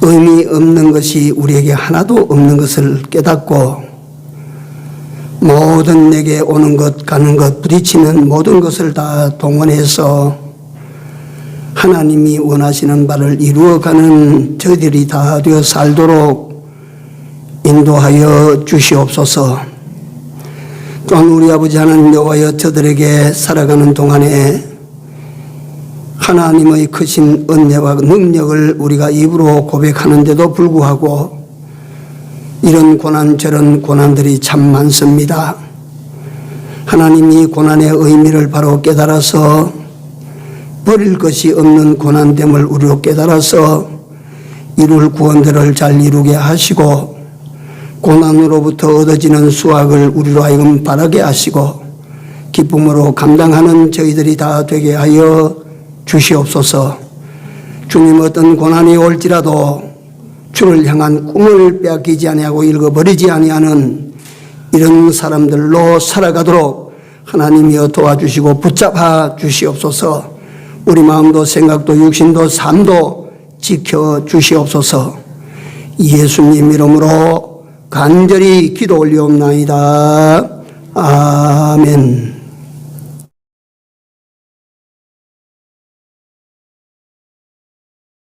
의미 없는 것이 우리에게 하나도 없는 것을 깨닫고, 모든 내게 오는 것 가는 것 부딪히는 모든 것을 다 동원해서 하나님이 원하시는 바를 이루어가는 저희들이 다 되어 살도록 인도하여 주시옵소서. 또한 우리 아버지 하나님 여호와여, 저들에게 살아가는 동안에 하나님의 크신 은혜와 능력을 우리가 입으로 고백하는데도 불구하고 이런 고난 저런 고난들이 참 많습니다. 하나님이 고난의 의미를 바로 깨달아서 버릴 것이 없는 고난됨을 우리로 깨달아서 이룰 구원들을 잘 이루게 하시고, 고난으로부터 얻어지는 수확을 우리로 하여금 바라게 하시고 기쁨으로 감당하는 저희들이 다 되게 하여 주시옵소서. 주님, 어떤 고난이 올지라도 주를 향한 꿈을 빼앗기지 아니하고 읽어버리지 아니하는 이런 사람들로 살아가도록 하나님이여 도와주시고 붙잡아 주시옵소서. 우리 마음도 생각도 육신도 삶도 지켜 주시옵소서. 예수님 이름으로 간절히 기도 올리옵나이다. 아멘.